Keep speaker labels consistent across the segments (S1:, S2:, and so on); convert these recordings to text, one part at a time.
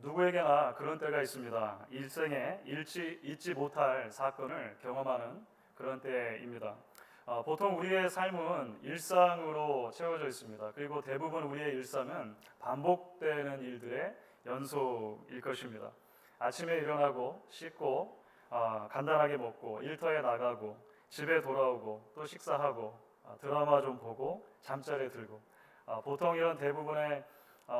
S1: 누구에게나 그런 때가 있습니다. 일생에 잊지 못할 사건을 경험하는 그런 때입니다. 보통 우리의 삶은 일상으로 채워져 있습니다. 그리고 대부분 우리의 일상은 반복되는 일들의 연속일 것입니다. 아침에 일어나고 씻고 간단하게 먹고 일터에 나가고 집에 돌아오고 또 식사하고 드라마 좀 보고 잠자리에 들고 보통 이런 대부분의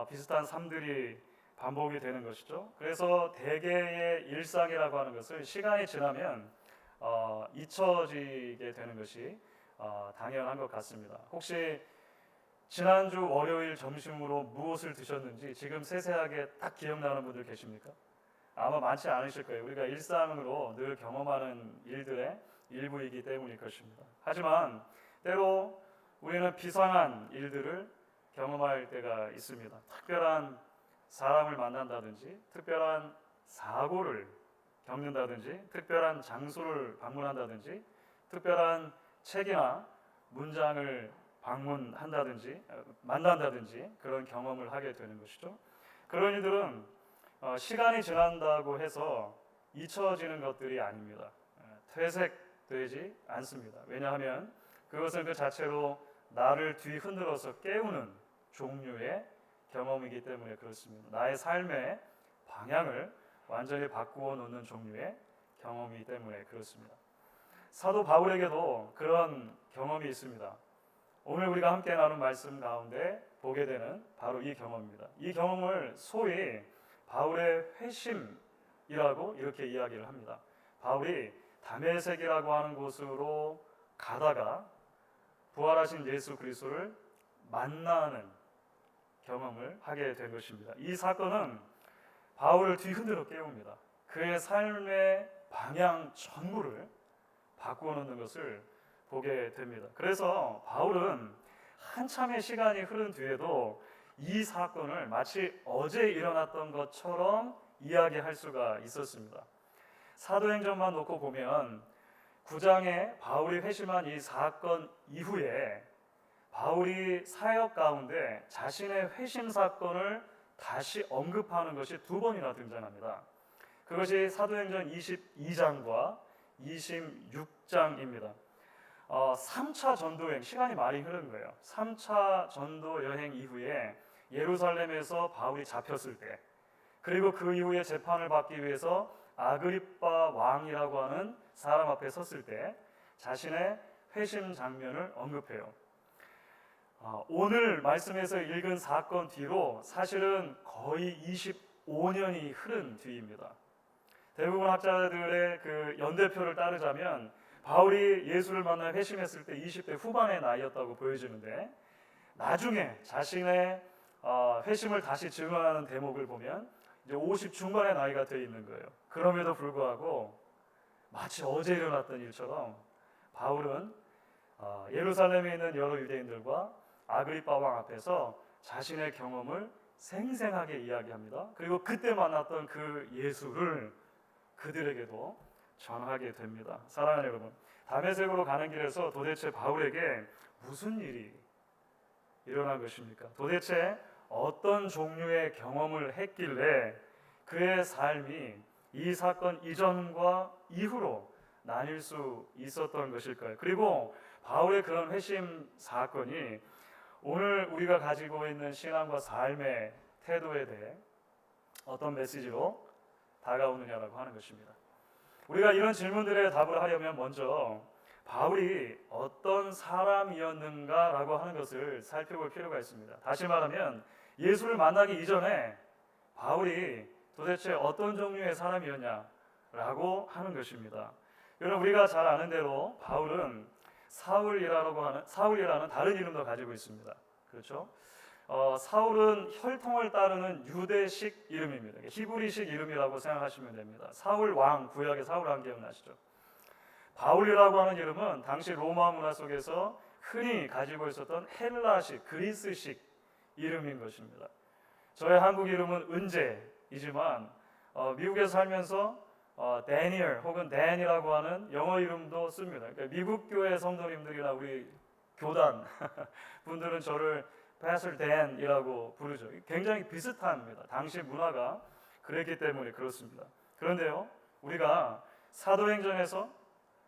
S1: 비슷한 삶들이 반복이 되는 것이죠. 그래서 대개의 일상이라고 하는 것을 시간이 지나면 잊혀지게 되는 것이 당연한 것 같습니다. 혹시 지난주 월요일 점심으로 무엇을 드셨는지 지금 세세하게 딱 기억나는 분들 계십니까? 아마 많지 않으실 거예요. 우리가 일상으로 늘 경험하는 일들의 일부이기 때문일 것입니다. 하지만 때로 우리는 비상한 일들을 경험할 때가 있습니다. 특별한 사람을 만난다든지 특별한 사고를 겪는다든지 특별한 장소를 방문한다든지 특별한 책이나 문장을 방문한다든지 만난다든지 그런 경험을 하게 되는 것이죠. 그런 일들은 시간이 지난다고 해서 잊혀지는 것들이 아닙니다. 퇴색되지 않습니다. 왜냐하면 그것은 그 자체로 나를 뒤흔들어서 깨우는 종류의 경험이기 때문에 그렇습니다. 나의 삶의 방향을 완전히 바꾸어 놓는 종류의 경험이기 때문에 그렇습니다. 사도 바울에게도 그런 경험이 있습니다. 오늘 우리가 함께 나눈 말씀 가운데 보게 되는 바로 이 경험입니다. 이 경험을 소위 바울의 회심이라고 이렇게 이야기를 합니다. 바울이 다메섹이라고 하는 곳으로 가다가 부활하신 예수 그리스도를 만나는 경험을 하게 된 것입니다. 이 사건은 바울을 뒤흔들어 깨웁니다. 그의 삶의 방향 전부를 바꾸어 놓는 것을 보게 됩니다. 그래서 바울은 한참의 시간이 흐른 뒤에도 이 사건을 마치 어제 일어났던 것처럼 이야기할 수가 있었습니다. 사도행전만 놓고 보면 9장에 바울이 회심한 이 사건 이후에 바울이 사역 가운데 자신의 회심 사건을 다시 언급하는 것이 2번이나 등장합니다. 그것이 사도행전 22장과 26장입니다. 3차 전도 여행, 시간이 많이 흐른 거예요. 3차 전도 여행 이후에 예루살렘에서 바울이 잡혔을 때, 그리고 그 이후에 재판을 받기 위해서 아그리빠 왕이라고 하는 사람 앞에 섰을 때 자신의 회심 장면을 언급해요. 오늘 말씀에서 읽은 사건 뒤로 사실은 거의 25년이 흐른 뒤입니다. 대부분 학자들의 그 연대표를 따르자면 바울이 예수를 만나 회심했을 때 20대 후반의 나이였다고 보여지는데, 나중에 자신의 회심을 다시 증언하는 대목을 보면 이제 50 중반의 나이가 되어 있는 거예요. 그럼에도 불구하고 마치 어제 일어났던 일처럼 바울은 예루살렘에 있는 여러 유대인들과 아그리빠 왕 앞에서 자신의 경험을 생생하게 이야기합니다. 그리고 그때 만났던 그 예수를 그들에게도 전하게 됩니다. 사랑하는 여러분, 다메섹으로 가는 길에서 도대체 바울에게 무슨 일이 일어난 것입니까? 도대체 어떤 종류의 경험을 했길래 그의 삶이 이 사건 이전과 이후로 나뉠 수 있었던 것일까요? 그리고 바울의 그런 회심 사건이 오늘 우리가 가지고 있는 신앙과 삶의 태도에 대해 어떤 메시지로 다가오느냐라고 하는 것입니다. 우리가 이런 질문들에 답을 하려면 먼저 바울이 어떤 사람이었는가라고 하는 것을 살펴볼 필요가 있습니다. 다시 말하면 예수를 만나기 이전에 바울이 도대체 어떤 종류의 사람이었냐라고 하는 것입니다. 여러분, 우리가 잘 아는 대로 바울은 사울이라는 다른 이름도 가지고 있습니다. 그렇죠? 사울은 혈통을 따르는 유대식 이름입니다. 히브리식 이름이라고 생각하시면 됩니다. 사울 왕, 구약의 사울 왕 기억나시죠? 바울이라고 하는 이름은 당시 로마 문화 속에서 흔히 가지고 있었던 헬라식, 그리스식 이름인 것입니다. 저의 한국 이름은 은재이지만 미국에서 살면서 데니얼 혹은 댄이라고 하는 영어 이름도 씁니다. 그러니까 미국 교회 성도님들이나 우리 교단 분들은 저를 Pastor Dan이라고 부르죠. 굉장히 비슷합니다. 당시 문화가 그랬기 때문에 그렇습니다. 그런데요, 우리가 사도행전에서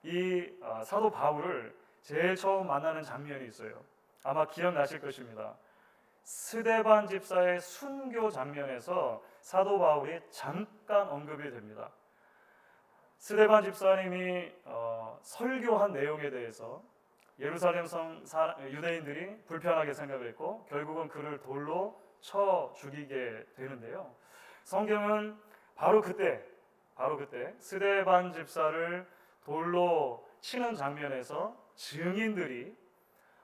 S1: 이 사도 바울을 제일 처음 만나는 장면이 있어요. 아마 기억나실 것입니다. 스데반 집사의 순교 장면에서 사도 바울이 잠깐 언급이 됩니다. 스데반 집사님이 설교한 내용에 대해서 예루살렘 성 유대인들이 불편하게 생각했고 결국은 그를 돌로 쳐 죽이게 되는데요. 성경은 바로 그때 스데반 집사를 돌로 치는 장면에서 증인들이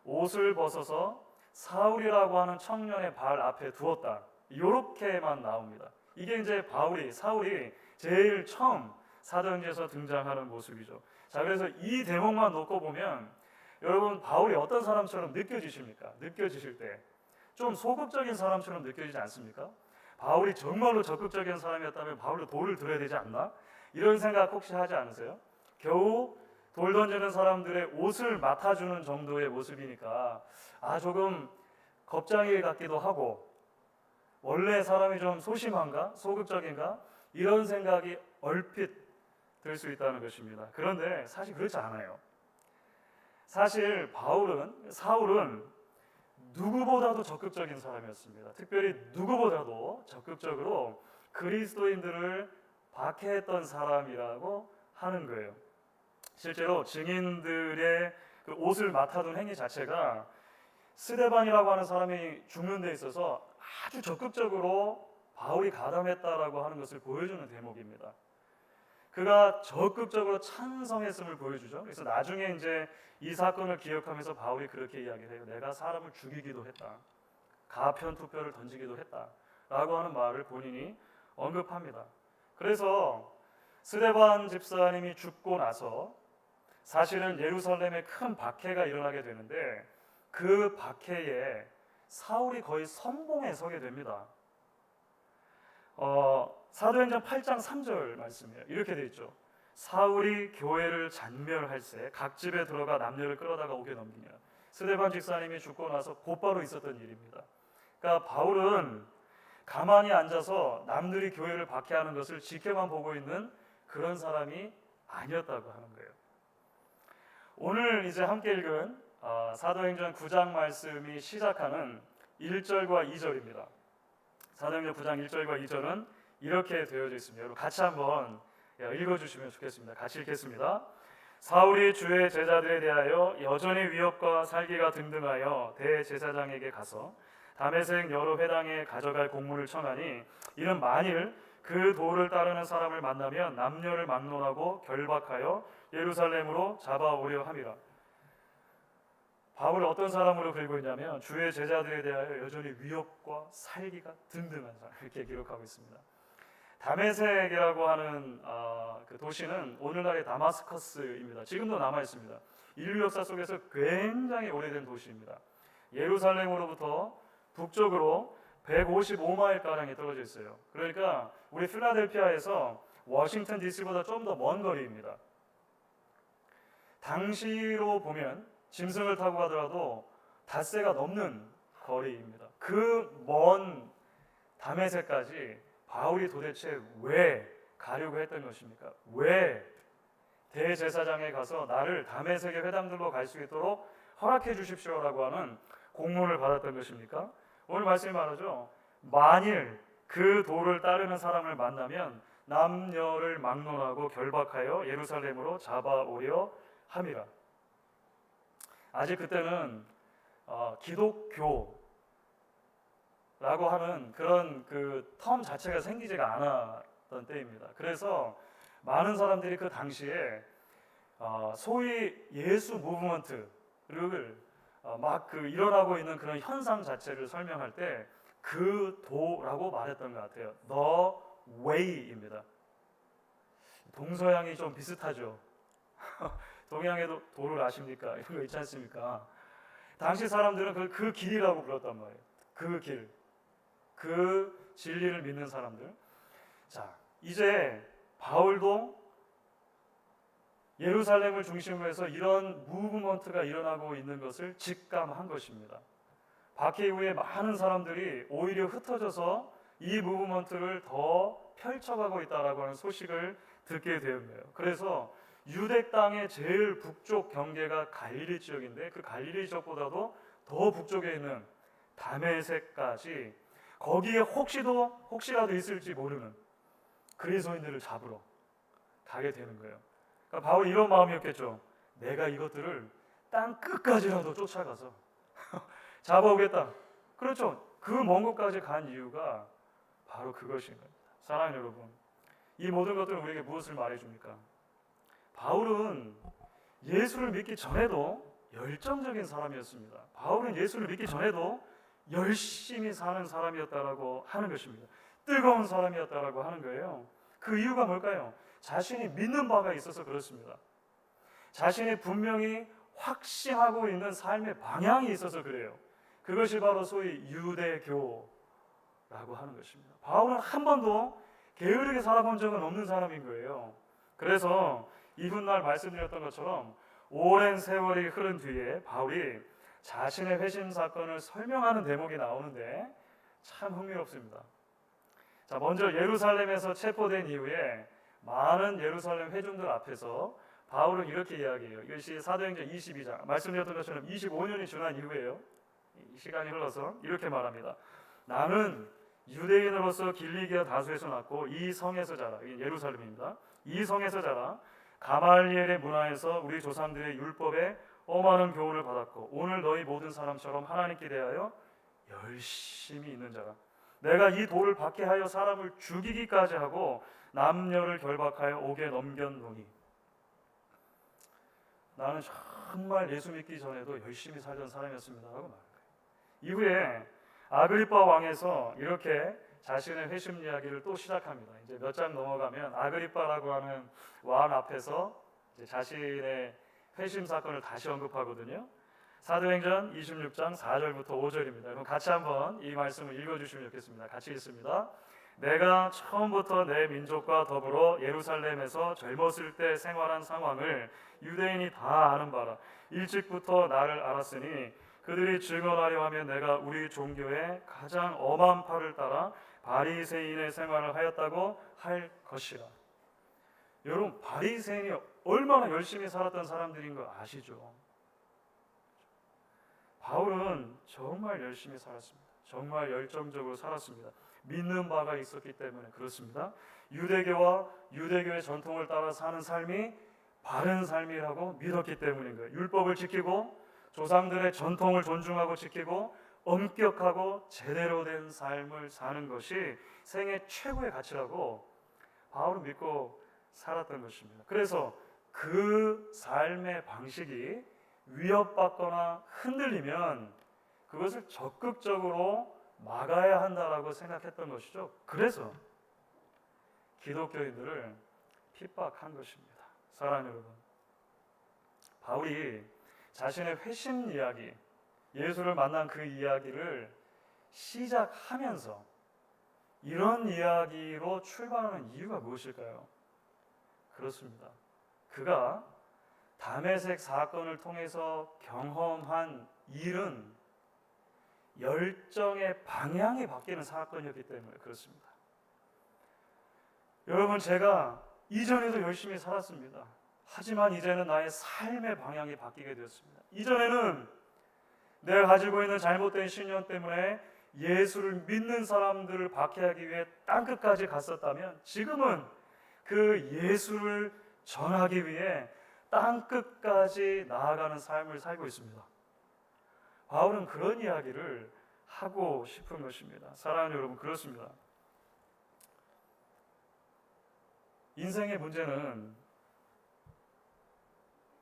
S1: 옷을 벗어서 사울이라고 하는 청년의 발 앞에 두었다. 이렇게만 나옵니다. 이게 이제 사울이 제일 처음 사도행전에서 등장하는 모습이죠. 자, 그래서 이 대목만 놓고 보면 여러분 바울이 어떤 사람처럼 느껴지십니까? 느껴지실 때 좀 소극적인 사람처럼 느껴지지 않습니까? 바울이 정말로 적극적인 사람이었다면 바울도 돌을 들어야 되지 않나? 이런 생각 혹시 하지 않으세요? 겨우 돌 던지는 사람들의 옷을 맡아주는 정도의 모습이니까 조금 겁쟁이 같기도 하고 원래 사람이 좀 소심한가? 소극적인가? 이런 생각이 얼핏 들 수 있다는 것입니다. 그런데 사실 그렇지 않아요. 사실 사울은 누구보다도 적극적인 사람이었습니다. 특별히 누구보다도 적극적으로 그리스도인들을 박해했던 사람이라고 하는 거예요. 실제로 증인들의 그 옷을 맡아둔 행위 자체가 스데반이라고 하는 사람이 죽는 데 있어서 아주 적극적으로 바울이 가담했다라고 하는 것을 보여주는 대목입니다. 그가 적극적으로 찬성했음을 보여주죠. 그래서 나중에 이제 이 사건을 기억하면서 바울이 그렇게 이야기를 해요. 내가 사람을 죽이기도 했다. 가편 투표를 던지기도 했다라고 하는 말을 본인이 언급합니다. 그래서 스데반 집사님이 죽고 나서 사실은 예루살렘에 큰 박해가 일어나게 되는데 그 박해에 사울이 거의 선봉에 서게 됩니다. 사도행전 8장 3절 말씀이에요. 이렇게 되어 있죠. 사울이 교회를 잔멸할세 각 집에 들어가 남녀를 끌어다가 옥에 넘기냐. 스데반 집사님이 죽고 나서 곧바로 있었던 일입니다. 그러니까 바울은 가만히 앉아서 남들이 교회를 박해하는 것을 지켜만 보고 있는 그런 사람이 아니었다고 하는 거예요. 오늘 이제 함께 읽은 사도행전 9장 말씀이 시작하는 1절과 2절입니다. 사도행전 9장 1절과 2절은 이렇게 되어져 있습니다. 여러분 같이 한번 읽어주시면 좋겠습니다. 같이 읽겠습니다. 사울이 주의 제자들에 대하여 여전히 위협과 살기가 등등하여 대제사장에게 가서 다메섹 여러 회당에 가져갈 공문을 청하니 이는 만일 그 도를 따르는 사람을 만나면 남녀를 막론하고 결박하여 예루살렘으로 잡아오려 함이라. 바울을 어떤 사람으로 그리고 있냐면 주의 제자들에 대하여 여전히 위협과 살기가 등등한 사람 이렇게 기록하고 있습니다. 다메섹이라고 하는 그 도시는 오늘날의 다마스커스입니다. 지금도 남아 있습니다. 인류 역사 속에서 굉장히 오래된 도시입니다. 예루살렘으로부터 북쪽으로 155마일 가량이 떨어져 있어요. 그러니까 우리 필라델피아에서 워싱턴 DC보다 좀 더 먼 거리입니다. 당시로 보면 짐승을 타고 가더라도 닷새가 넘는 거리입니다. 그 먼 다메섹까지 바울이 도대체 왜 가려고 했던 것입니까? 왜 대제사장에 가서 나를 다메섹의 회당들로 갈 수 있도록 허락해 주십시오라고 하는 공문을 받았던 것입니까? 오늘 말씀이 말하죠. 만일 그 도를 따르는 사람을 만나면 남녀를 막론하고 결박하여 예루살렘으로 잡아오려 함이라. 아직 그때는 기독교라고 하는 그런 그 텀 자체가 생기지가 않았던 때입니다. 그래서 많은 사람들이 그 당시에 소위 예수 무브먼트를 막 그 일어나고 있는 그런 현상 자체를 설명할 때 그 도라고 말했던 것 같아요. The way입니다. 동서양이 좀 비슷하죠. 동양에도 도를 아십니까? 이런 거 있지 않습니까? 당시 사람들은 그 길이라고 불렀단 말이에요. 그 길, 그 진리를 믿는 사람들. 자, 이제 바울도 예루살렘을 중심으로 해서 이런 무브먼트가 일어나고 있는 것을 직감한 것입니다. 박해 이후에 많은 사람들이 오히려 흩어져서 이 무브먼트를 더 펼쳐가고 있다라고 하는 소식을 듣게 된 거예요. 그래서 유대 땅의 제일 북쪽 경계가 갈릴리 지역인데 그 갈릴리 지역보다도 더 북쪽에 있는 다메섹까지 거기에 혹시라도 있을지 모르는 그리스도인들을 잡으러 가게 되는 거예요. 그러니까 바울이 이런 마음이었겠죠. 내가 이것들을 땅 끝까지라도 쫓아가서 잡아오겠다. 그렇죠. 그 먼 곳까지 간 이유가 바로 그것인 겁니다. 사랑하는 여러분, 이 모든 것들은 우리에게 무엇을 말해줍니까? 바울은 예수를 믿기 전에도 열정적인 사람이었습니다. 바울은 예수를 믿기 전에도 열심히 사는 사람이었다라고 하는 것입니다. 뜨거운 사람이었다라고 하는 거예요. 그 이유가 뭘까요? 자신이 믿는 바가 있어서 그렇습니다. 자신이 분명히 확신하고 있는 삶의 방향이 있어서 그래요. 그것이 바로 소위 유대교라고 하는 것입니다. 바울은 한 번도 게으르게 살아본 적은 없는 사람인 거예요. 그래서 이훗날 말씀드렸던 것처럼 오랜 세월이 흐른 뒤에 바울이 자신의 회심 사건을 설명하는 대목이 나오는데 참 흥미롭습니다. 자, 먼저 예루살렘에서 체포된 이후에 많은 예루살렘 회중들 앞에서 바울은 이렇게 이야기해요. 이것이 사도행전 22장, 말씀드렸던 것처럼 25년이 지난 이후에요. 시간이 흘러서 이렇게 말합니다. 나는 유대인으로서 길리기아 다수에서 났고 이 성에서 자라, 예루살렘입니다. 이 성에서 자라 가말리엘의 문화에서 우리 조상들의 율법에 엄하는 교훈을 받았고 오늘 너희 모든 사람처럼 하나님께 대하여 열심히 있는 자라. 내가 이 돌을 받게 하여 사람을 죽이기까지 하고 남녀를 결박하여 옥에 넘겼노니 나는 정말 예수 믿기 전에도 열심히 살던 사람이었습니다 라고 말합니다. 이후에 아그리파 왕에서 이렇게 자신의 회심 이야기를 또 시작합니다. 이제 몇 장 넘어가면 아그리파라고 하는 왕 앞에서 이제 자신의 회심 사건을 다시 언급하거든요. 사도행전 26장 4절부터 5절입니다. 그럼 같이 한번 이 말씀을 읽어주시면 좋겠습니다. 같이 읽습니다. 내가 처음부터 내 민족과 더불어 예루살렘에서 젊었을 때 생활한 상황을 유대인이 다 아는 바라. 일찍부터 나를 알았으니 그들이 증언하려 하면 내가 우리 종교의 가장 엄한 팔을 따라 바리새인의 생활을 하였다고 할 것이라. 여러분, 바리새인이 얼마나 열심히 살았던 사람들인 거 아시죠? 바울은 정말 열심히 살았습니다. 정말 열정적으로 살았습니다. 믿는 바가 있었기 때문에 그렇습니다. 유대교와 유대교의 전통을 따라 사는 삶이 바른 삶이라고 믿었기 때문인 거예요. 율법을 지키고 조상들의 전통을 존중하고 지키고 엄격하고 제대로 된 삶을 사는 것이 생애 최고의 가치라고 바울은 믿고 살았던 것입니다. 그래서 그 삶의 방식이 위협받거나 흔들리면 그것을 적극적으로 막아야 한다라고 생각했던 것이죠. 그래서 기독교인들을 핍박한 것입니다. 사랑하는 여러분, 바울이 자신의 회심 이야기, 예수를 만난 그 이야기를 시작하면서 이런 이야기로 출발하는 이유가 무엇일까요? 그렇습니다. 그가 다메섹 사건을 통해서 경험한 일은 열정의 방향이 바뀌는 사건이었기 때문에 그렇습니다. 여러분, 제가 이전에도 열심히 살았습니다. 하지만 이제는 나의 삶의 방향이 바뀌게 되었습니다. 이전에는 내가 가지고 있는 잘못된 신념 때문에 예수를 믿는 사람들을 박해하기 위해 땅끝까지 갔었다면 지금은 그 예수를 전하기 위해 땅끝까지 나아가는 삶을 살고 있습니다. 바울은 그런 이야기를 하고 싶은 것입니다. 사랑하는 여러분, 그렇습니다. 인생의 문제는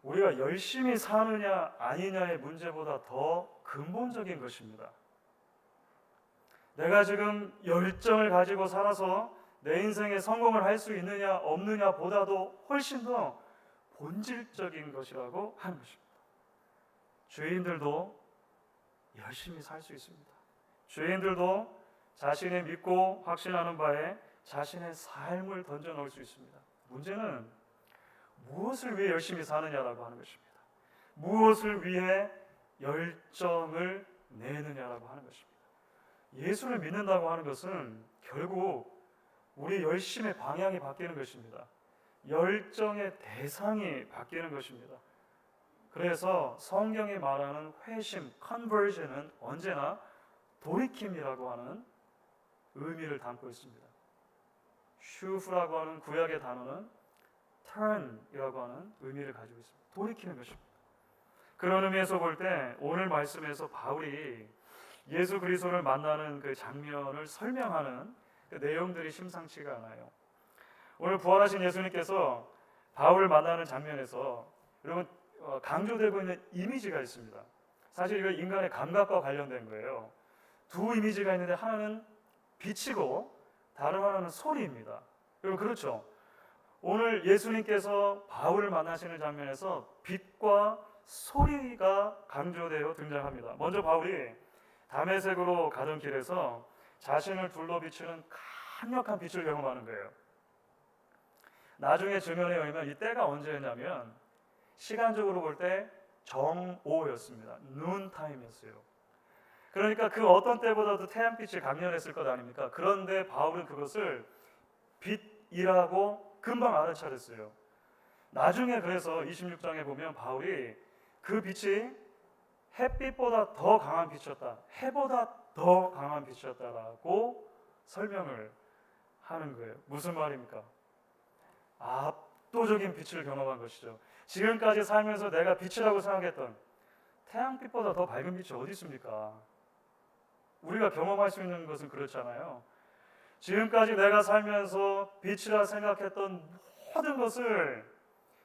S1: 우리가 열심히 사느냐 아니냐의 문제보다 더 근본적인 것입니다. 내가 지금 열정을 가지고 살아서 내 인생에 성공을 할 수 있느냐 없느냐 보다도 훨씬 더 본질적인 것이라고 하는 것입니다. 죄인들도 열심히 살 수 있습니다. 죄인들도 자신이 믿고 확신하는 바에 자신의 삶을 던져 놓을 수 있습니다. 문제는 무엇을 위해 열심히 사느냐라고 하는 것입니다. 무엇을 위해 열정을 내느냐라고 하는 것입니다. 예수를 믿는다고 하는 것은 결국 우리 열심의 방향이 바뀌는 것입니다. 열정의 대상이 바뀌는 것입니다. 그래서 성경이 말하는 회심, conversion은 언제나 돌이킴이라고 하는 의미를 담고 있습니다. 슈프라고 하는 구약의 단어는 turn이라고 하는 의미를 가지고 있습니다. 돌이키는 것입니다. 그런 의미에서 볼 때 오늘 말씀에서 바울이 예수 그리스도를 만나는 그 장면을 설명하는 그 내용들이 심상치가 않아요. 오늘 부활하신 예수님께서 바울을 만나는 장면에서 여러분 강조되고 있는 이미지가 있습니다. 사실 이거 인간의 감각과 관련된 거예요. 두 이미지가 있는데 하나는 빛이고 다른 하나는 소리입니다. 여러분 그렇죠? 오늘 예수님께서 바울을 만나시는 장면에서 빛과 소리가 강조되어 등장합니다. 먼저 바울이 다메섹으로 가던 길에서 자신을 둘러 비추는 강력한 빛을 경험하는 거예요. 나중에 증언에 의하면 이 때가 언제였냐면 시간적으로 볼 때 정오였습니다. 눈타임이었어요. 그러니까 그 어떤 때보다도 태양빛이 강렬했을 것 아닙니까? 그런데 바울은 그것을 빛이라고 금방 알아차렸어요. 나중에 그래서 26장에 보면 바울이 그 빛이 햇빛보다 더 강한 빛이었다, 해보다 더 강한 빛이었다라고 설명을 하는 거예요. 무슨 말입니까? 압도적인 빛을 경험한 것이죠. 지금까지 살면서 내가 빛이라고 생각했던 태양빛보다 더 밝은 빛이 어디 있습니까? 우리가 경험할 수 있는 것은 그렇잖아요. 지금까지 내가 살면서 빛이라 생각했던 모든 것을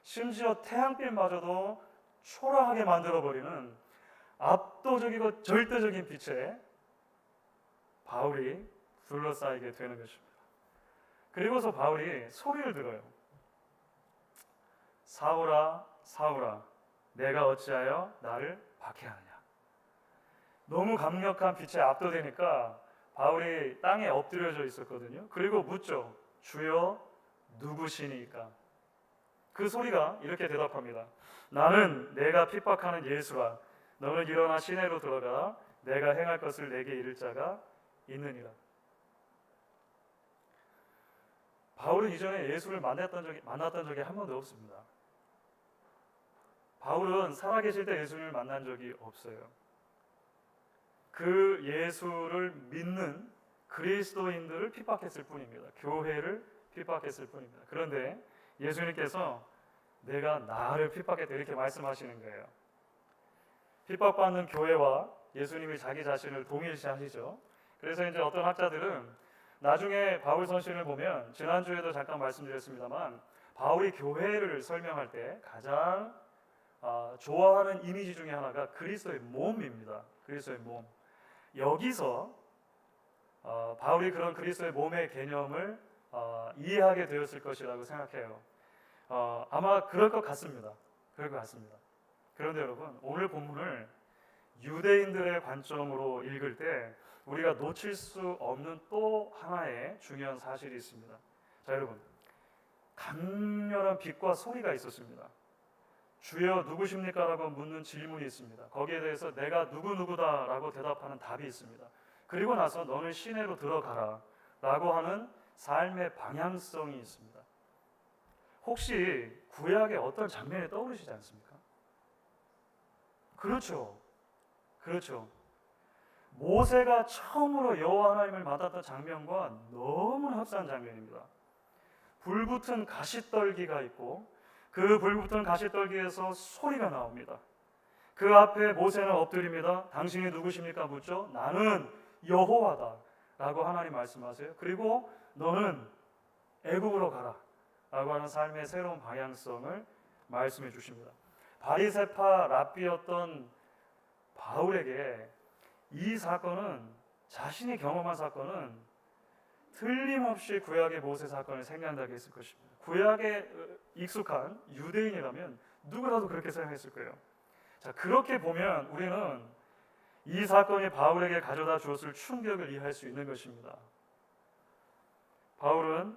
S1: 심지어 태양빛마저도 초라하게 만들어버리는 압도적이고 절대적인 빛에 바울이 둘러싸이게 되는 것입니다. 그리고서 바울이 소리를 들어요. 사울아 사울아 내가 어찌하여 나를 박해하느냐. 너무 강력한 빛에 압도되니까 바울이 땅에 엎드려져 있었거든요. 그리고 묻죠. 주여 누구시니까? 그 소리가 이렇게 대답합니다. 나는 내가 핍박하는 예수라. 너는 일어나 시내로 들어가 내가 행할 것을 내게 이를 자가 있느니라. 바울은 이전에 예수를 만났던 적이 한 번도 없습니다. 바울은 살아계실 때 예수님을 만난 적이 없어요. 그 예수를 믿는 그리스도인들을 핍박했을 뿐입니다. 교회를 핍박했을 뿐입니다. 그런데 예수님께서 내가 나를 핍박했다 이렇게 말씀하시는 거예요. 핍박받는 교회와 예수님이 자기 자신을 동일시하시죠. 그래서 이제 어떤 학자들은 나중에 바울 서신을 보면 지난주에도 잠깐 말씀드렸습니다만 바울이 교회를 설명할 때 가장 좋아하는 이미지 중에 하나가 그리스도의 몸입니다. 그리스도의 몸. 여기서 바울이 그런 그리스도의 몸의 개념을 이해하게 되었을 것이라고 생각해요. 아마 그럴 것 같습니다. 그럴 것 같습니다. 그런데 여러분 오늘 본문을 유대인들의 관점으로 읽을 때 우리가 놓칠 수 없는 또 하나의 중요한 사실이 있습니다. 자 여러분 강렬한 빛과 소리가 있었습니다. 주여 누구십니까? 라고 묻는 질문이 있습니다. 거기에 대해서 내가 누구누구다 라고 대답하는 답이 있습니다. 그리고 나서 너는 시내로 들어가라 라고 하는 삶의 방향성이 있습니다. 혹시 구약의 어떤 장면이 떠오르시지 않습니까? 그렇죠. 그렇죠. 모세가 처음으로 여호와 하나님을 만났던 장면과 너무나 흡사한 장면입니다. 불붙은 가시떨기가 있고 그 불붙은 가시떨기에서 소리가 나옵니다. 그 앞에 모세는 엎드립니다. 당신이 누구십니까? 묻죠. 나는 여호와다 라고 하나님 말씀하세요. 그리고 너는 애굽으로 가라 라고 하는 삶의 새로운 방향성을 말씀해 주십니다. 바리새파 랍비였던 바울에게 이 사건은 자신이 경험한 사건은 틀림없이 구약의 모세 사건을 생각나게 했을 것입니다. 구약에 익숙한 유대인이라면 누구라도 그렇게 생각했을 거예요. 자, 그렇게 보면 우리는 이 사건이 바울에게 가져다 주었을 충격을 이해할 수 있는 것입니다. 바울은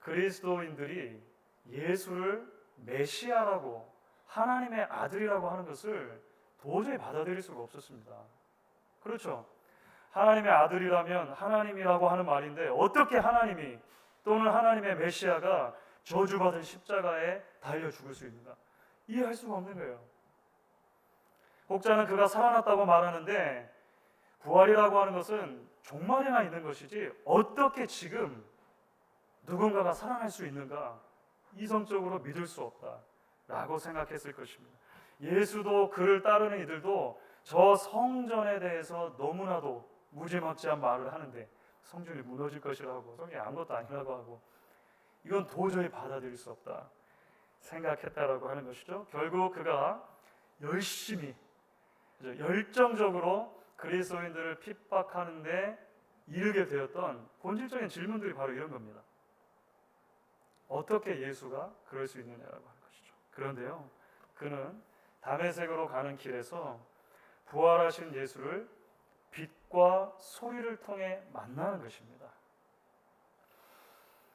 S1: 그리스도인들이 예수를 메시아라고 하나님의 아들이라고 하는 것을 도저히 받아들일 수가 없었습니다. 그렇죠. 하나님의 아들이라면 하나님이라고 하는 말인데 어떻게 하나님이 또는 하나님의 메시아가 저주받은 십자가에 달려 죽을 수 있는가? 이해할 수가 없는 거예요. 혹자는 그가 살아났다고 말하는데 부활이라고 하는 것은 종말에나 있는 것이지 어떻게 지금 누군가가 살아날 수 있는가? 이성적으로 믿을 수 없다라고 생각했을 것입니다. 예수도 그를 따르는 이들도 저 성전에 대해서 너무나도 무지막지한 말을 하는데 성전이 무너질 것이라고, 성전이 아무것도 아니라고 하고, 이건 도저히 받아들일 수 없다 생각했다라고 하는 것이죠. 결국 그가 열심히 열정적으로 그리스도인들을 핍박하는데 이르게 되었던 본질적인 질문들이 바로 이런 겁니다. 어떻게 예수가 그럴 수 있느냐라고 하는 것이죠. 그런데요, 그는 다메섹으로 가는 길에서 부활하신 예수를 빛과 소리를 통해 만나는 것입니다.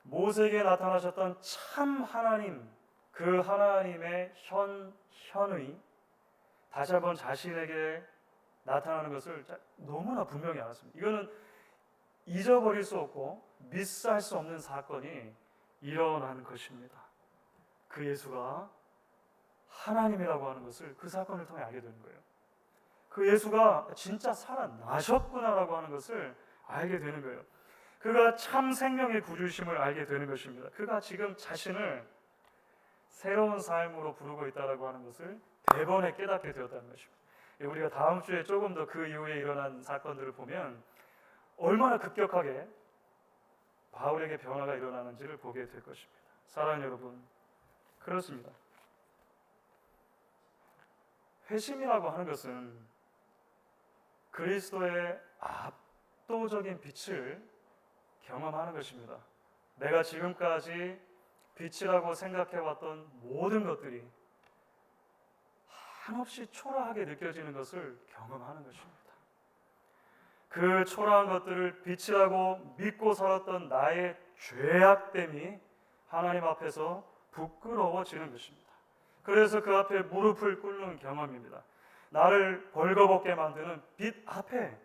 S1: 모세에게 나타나셨던 참 하나님, 그 하나님의 현의 다시 한번 자신에게 나타나는 것을 너무나 분명히 알았습니다. 이거는 잊어버릴 수 없고 미스할 수 없는 사건이 일어난 것입니다. 그 예수가 하나님이라고 하는 것을 그 사건을 통해 알게 되는 거예요. 그 예수가 진짜 살아나셨구나라고 하는 것을 알게 되는 거예요. 그가 참 생명의 구주심을 알게 되는 것입니다. 그가 지금 자신을 새로운 삶으로 부르고 있다라고 하는 것을 대번에 깨닫게 되었다는 것입니다. 우리가 다음 주에 조금 더 그 이후에 일어난 사건들을 보면 얼마나 급격하게 바울에게 변화가 일어나는지를 보게 될 것입니다. 사랑하는 여러분, 그렇습니다. 회심이라고 하는 것은 그리스도의 압도적인 빛을 경험하는 것입니다. 내가 지금까지 빛이라고 생각해왔던 모든 것들이 한없이 초라하게 느껴지는 것을 경험하는 것입니다. 그 초라한 것들을 빛이라고 믿고 살았던 나의 죄악됨이 하나님 앞에서 부끄러워지는 것입니다. 그래서 그 앞에 무릎을 꿇는 경험입니다. 나를 벌거벗게 만드는 빛 앞에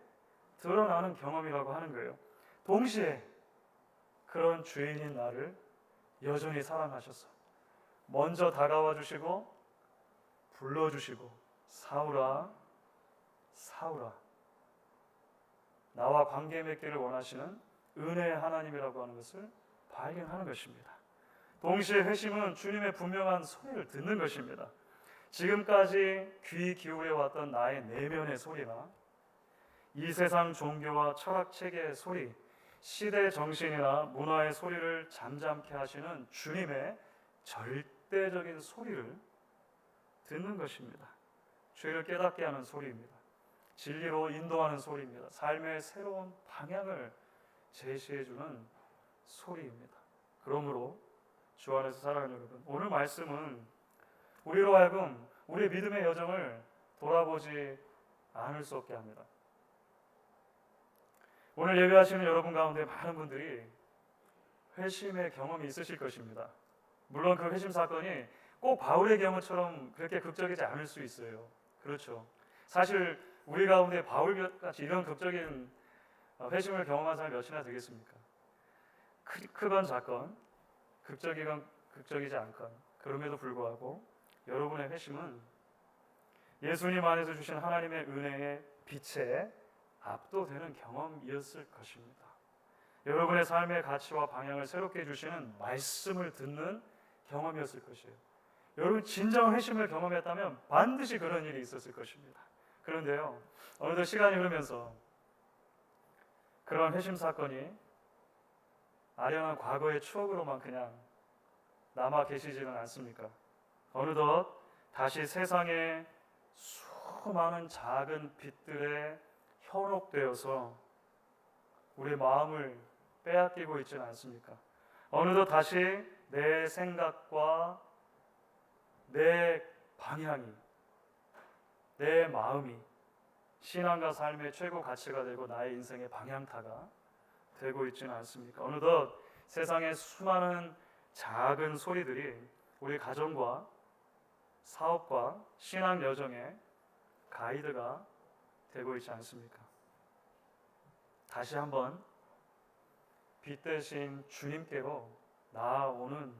S1: 드러나는 경험이라고 하는 거예요. 동시에 그런 죄인인 나를 여전히 사랑하셔서 먼저 다가와 주시고 불러주시고 사울아 사울아 나와 관계 맺기를 원하시는 은혜의 하나님이라고 하는 것을 발견하는 것입니다. 동시에 회심은 주님의 분명한 소리를 듣는 것입니다. 지금까지 귀 기울여 왔던 나의 내면의 소리나 이 세상 종교와 철학 체계의 소리, 시대 정신이나 문화의 소리를 잠잠케 하시는 주님의 절대적인 소리를 듣는 것입니다. 죄를 깨닫게 하는 소리입니다. 진리로 인도하는 소리입니다. 삶의 새로운 방향을 제시해주는 소리입니다. 그러므로 주 안에서 사랑하는 여러분, 오늘 말씀은 우리로 하여금 우리의 믿음의 여정을 돌아보지 않을 수 없게 합니다. 오늘 예배하시는 여러분 가운데 많은 분들이 회심의 경험이 있으실 것입니다. 물론 그 회심 사건이 꼭 바울의 경우처럼 그렇게 극적이지 않을 수 있어요. 그렇죠. 사실 우리 가운데 바울같이 이런 극적인 회심을 경험한 사람이 몇이나 되겠습니까? 크건 작건, 극적이건 극적이지 않건, 그럼에도 불구하고 여러분의 회심은 예수님 안에서 주신 하나님의 은혜의 빛에 압도되는 경험이었을 것입니다. 여러분의 삶의 가치와 방향을 새롭게 해주시는 말씀을 듣는 경험이었을 것이에요. 여러분 진정 회심을 경험했다면 반드시 그런 일이 있었을 것입니다. 그런데요, 어느덧 시간이 흐르면서 그런 회심 사건이 아련한 과거의 추억으로만 그냥 남아 계시지는 않습니까? 어느덧 다시 세상의 수많은 작은 빛들에 현혹되어서 우리 마음을 빼앗기고 있지는 않습니까? 어느덧 다시 내 생각과 내 방향이, 내 마음이 신앙과 삶의 최고 가치가 되고 나의 인생의 방향타가 되고 있지는 않습니까? 어느덧 세상의 수많은 작은 소리들이 우리 가정과 사업과 신앙 여정의 가이드가 되고 있지 않습니까? 다시 한번 빛 대신 주님께로 나아오는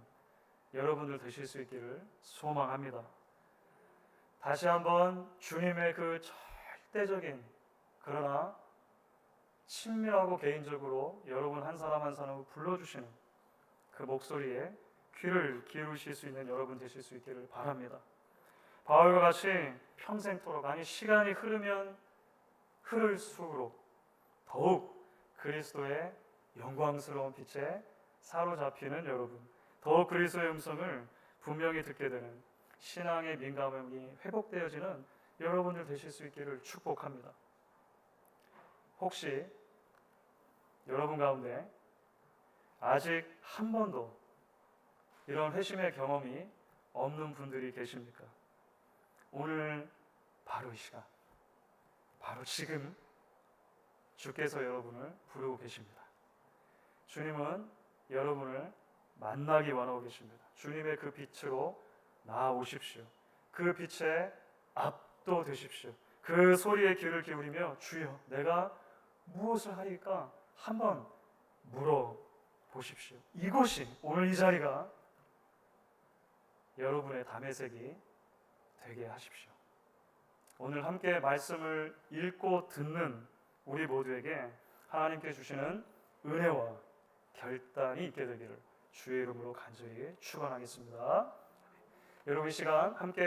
S1: 여러분들 되실 수 있기를 소망합니다. 다시 한번 주님의 그 절대적인 그러나 친밀하고 개인적으로 여러분 한 사람 한 사람을 불러주시는 그 목소리에 귀를 기울이실 수 있는 여러분 되실 수 있기를 바랍니다. 바울과 같이 평생토록, 아니 시간이 흐르면 흐를수록 더욱 그리스도의 영광스러운 빛에 사로잡히는 여러분, 더욱 그리스도의 음성을 분명히 듣게 되는 신앙의 민감함이 회복되어지는 여러분들 되실 수 있기를 축복합니다. 혹시 여러분 가운데 아직 한 번도 이런 회심의 경험이 없는 분들이 계십니까? 오늘 바로 이 시간, 바로 지금 주께서 여러분을 부르고 계십니다. 주님은 여러분을 만나기 원하고 계십니다. 주님의 그 빛으로 나아오십시오. 그 빛에 압도되십시오. 그 소리에 귀를 기울이며 주여 내가 무엇을 하리까 한번 물어보십시오. 이곳이, 오늘 이 자리가 여러분의 다메섹이 되게 하십시오. 오늘 함께 말씀을 읽고 듣는 우리 모두에게 하나님께 주시는 은혜와 결단이 있게 되기를 주의 이름으로 간절히 축원하겠습니다. 여러분 이 시간 함께